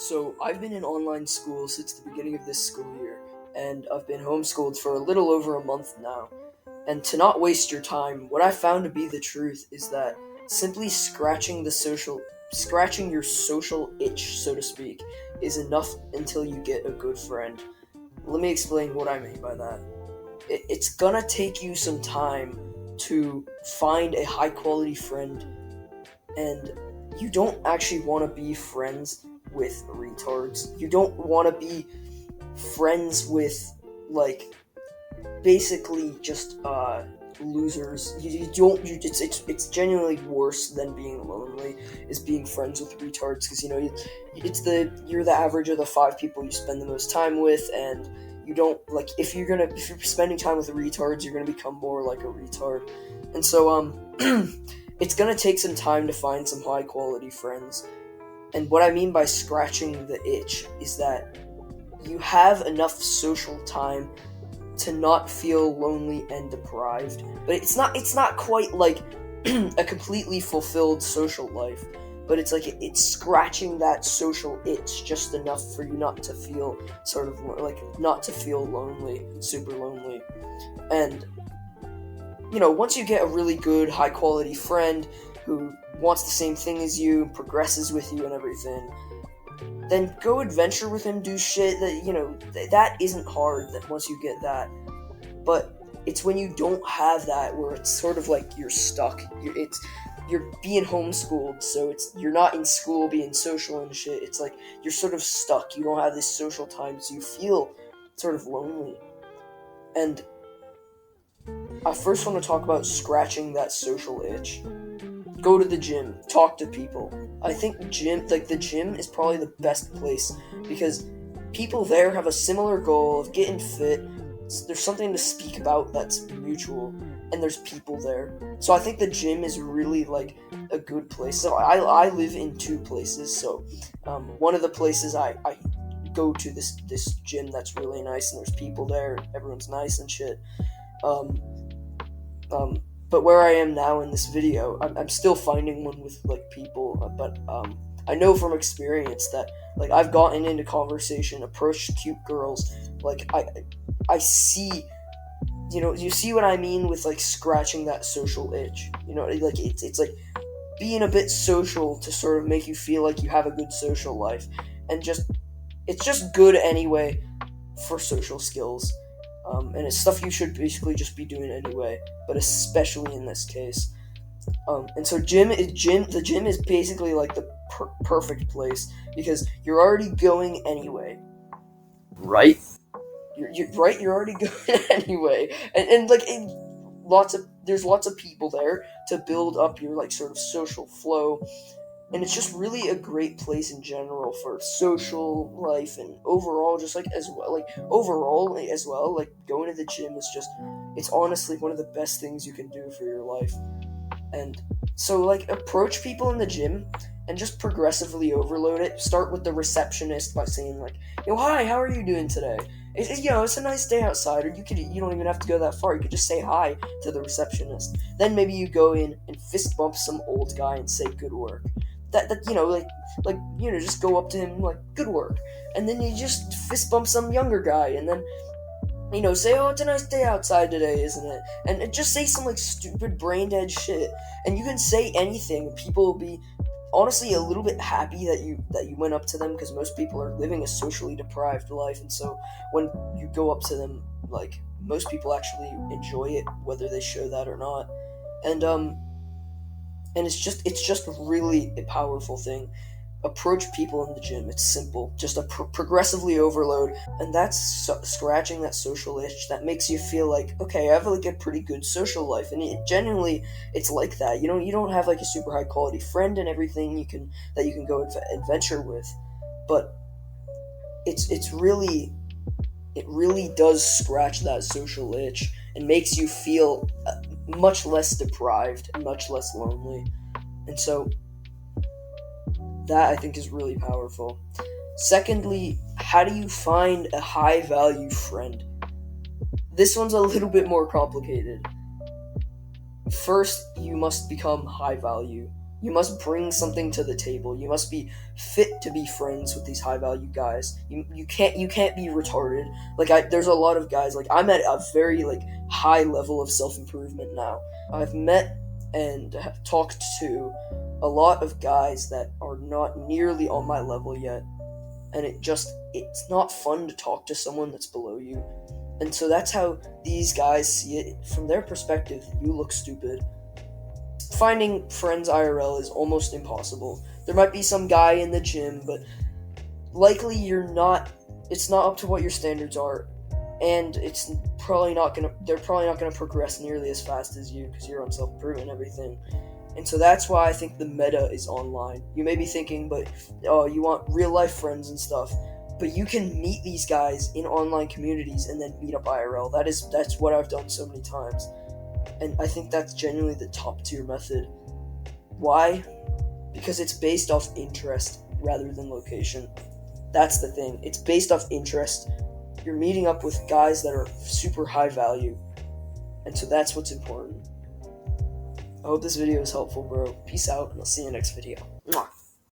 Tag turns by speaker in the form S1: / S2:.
S1: So I've been in online school since the beginning of this school year, and I've been homeschooled for a little over a month now. And to not waste your time, what I found to be the truth is that simply scratching your social itch, so to speak, is enough until you get a good friend. Let me explain what I mean by that. It's gonna take you some time to find a high quality friend, and you don't actually want to be friends with retards. You don't want to be friends with, like, basically just losers. You don't. It's genuinely worse than being lonely. Is being friends with retards, because you're the average of the five people you spend the most time with, and you don't like if you're spending time with retards, you're gonna become more like a retard, and so it's gonna take some time to find some high quality friends. And what I mean by scratching the itch is that you have enough social time to not feel lonely and deprived. But it's not quite like a completely fulfilled social life, but it's scratching that social itch just enough for you not to feel not to feel lonely, super lonely. And once you get a really good high quality friend who wants the same thing as you, progresses with you and everything, then go adventure with him, do shit that isn't hard, that once you get that. But it's when you don't have that where it's sort of like you're stuck. You're being homeschooled, so you're not in school being social and shit. It's like you're sort of stuck. You don't have this social time, so you feel sort of lonely. And I first want to talk about scratching that social itch. Go to the gym, talk to people. I think the gym is probably the best place because people there have a similar goal of getting fit. There's something to speak about that's mutual, and there's people there. So I think the gym is really like a good place. So I live in two places. So one of the places I go to this gym that's really nice, and there's people there. Everyone's nice and shit. But where I am now in this video, I'm still finding one with people, but I know from experience that I've gotten into conversation, approached cute girls. I see, you see what I mean with scratching that social itch. It's like being a bit social to sort of make you feel like you have a good social life, and it's just good anyway for social skills. And it's stuff you should basically just be doing anyway, but especially in this case. And so the gym is basically like the perfect place because you're already going anyway, right? You're right. You're already going anyway, and there's lots of people there to build up your sort of social flow. And it's just really a great place in general for social life and overall, just going to the gym is it's honestly one of the best things you can do for your life. And so approach people in the gym and just progressively overload it. Start with the receptionist by saying hi, how are you doing today? It's a nice day outside, or you don't even have to go that far. You could just say hi to the receptionist. Then maybe you go in and fist bump some old guy and say good work. Just go up to him good work, and then you just fist bump some younger guy, and then say, oh, it's a nice day outside today, isn't it? And just say some stupid brain dead shit, and you can say anything. People will be honestly a little bit happy that you went up to them, because most people are living a socially deprived life, and so when you go up to them, most people actually enjoy it, whether they show that or not. And it's just really a powerful thing. Approach people in the gym. It's simple. Just progressively overload. And that's scratching that social itch that makes you feel okay, I have a pretty good social life. And it's like that. You don't have a super high quality friend and everything that you can go adventure with. But it really does scratch that social itch and makes you feel much less deprived and much less lonely. And so that I think is really powerful. Secondly, how do you find a high value friend? This one's a little bit more complicated. First, you must become high value. You must bring something to the table. You must be fit to be friends with these high value guys. You can't be retarded. There's a lot of guys, I'm at a very high level of self-improvement now. I've met and have talked to a lot of guys that are not nearly on my level yet, and it's not fun to talk to someone that's below you. And so that's how these guys see it. From their perspective, you look stupid. Finding friends IRL is almost impossible. There might be some guy in the gym, but likely it's not up to what your standards are, and they're probably not gonna progress nearly as fast as you because you're on self-improvement and everything. And so that's why I think the meta is online. You may be thinking, but you want real life friends and stuff, but you can meet these guys in online communities and then meet up IRL. That's what I've done so many times. And I think that's genuinely the top tier method. Why? Because it's based off interest rather than location. That's the thing. It's based off interest. You're meeting up with guys that are super high value. And so that's what's important. I hope this video is helpful, bro. Peace out, and I'll see you in the next video. Mwah.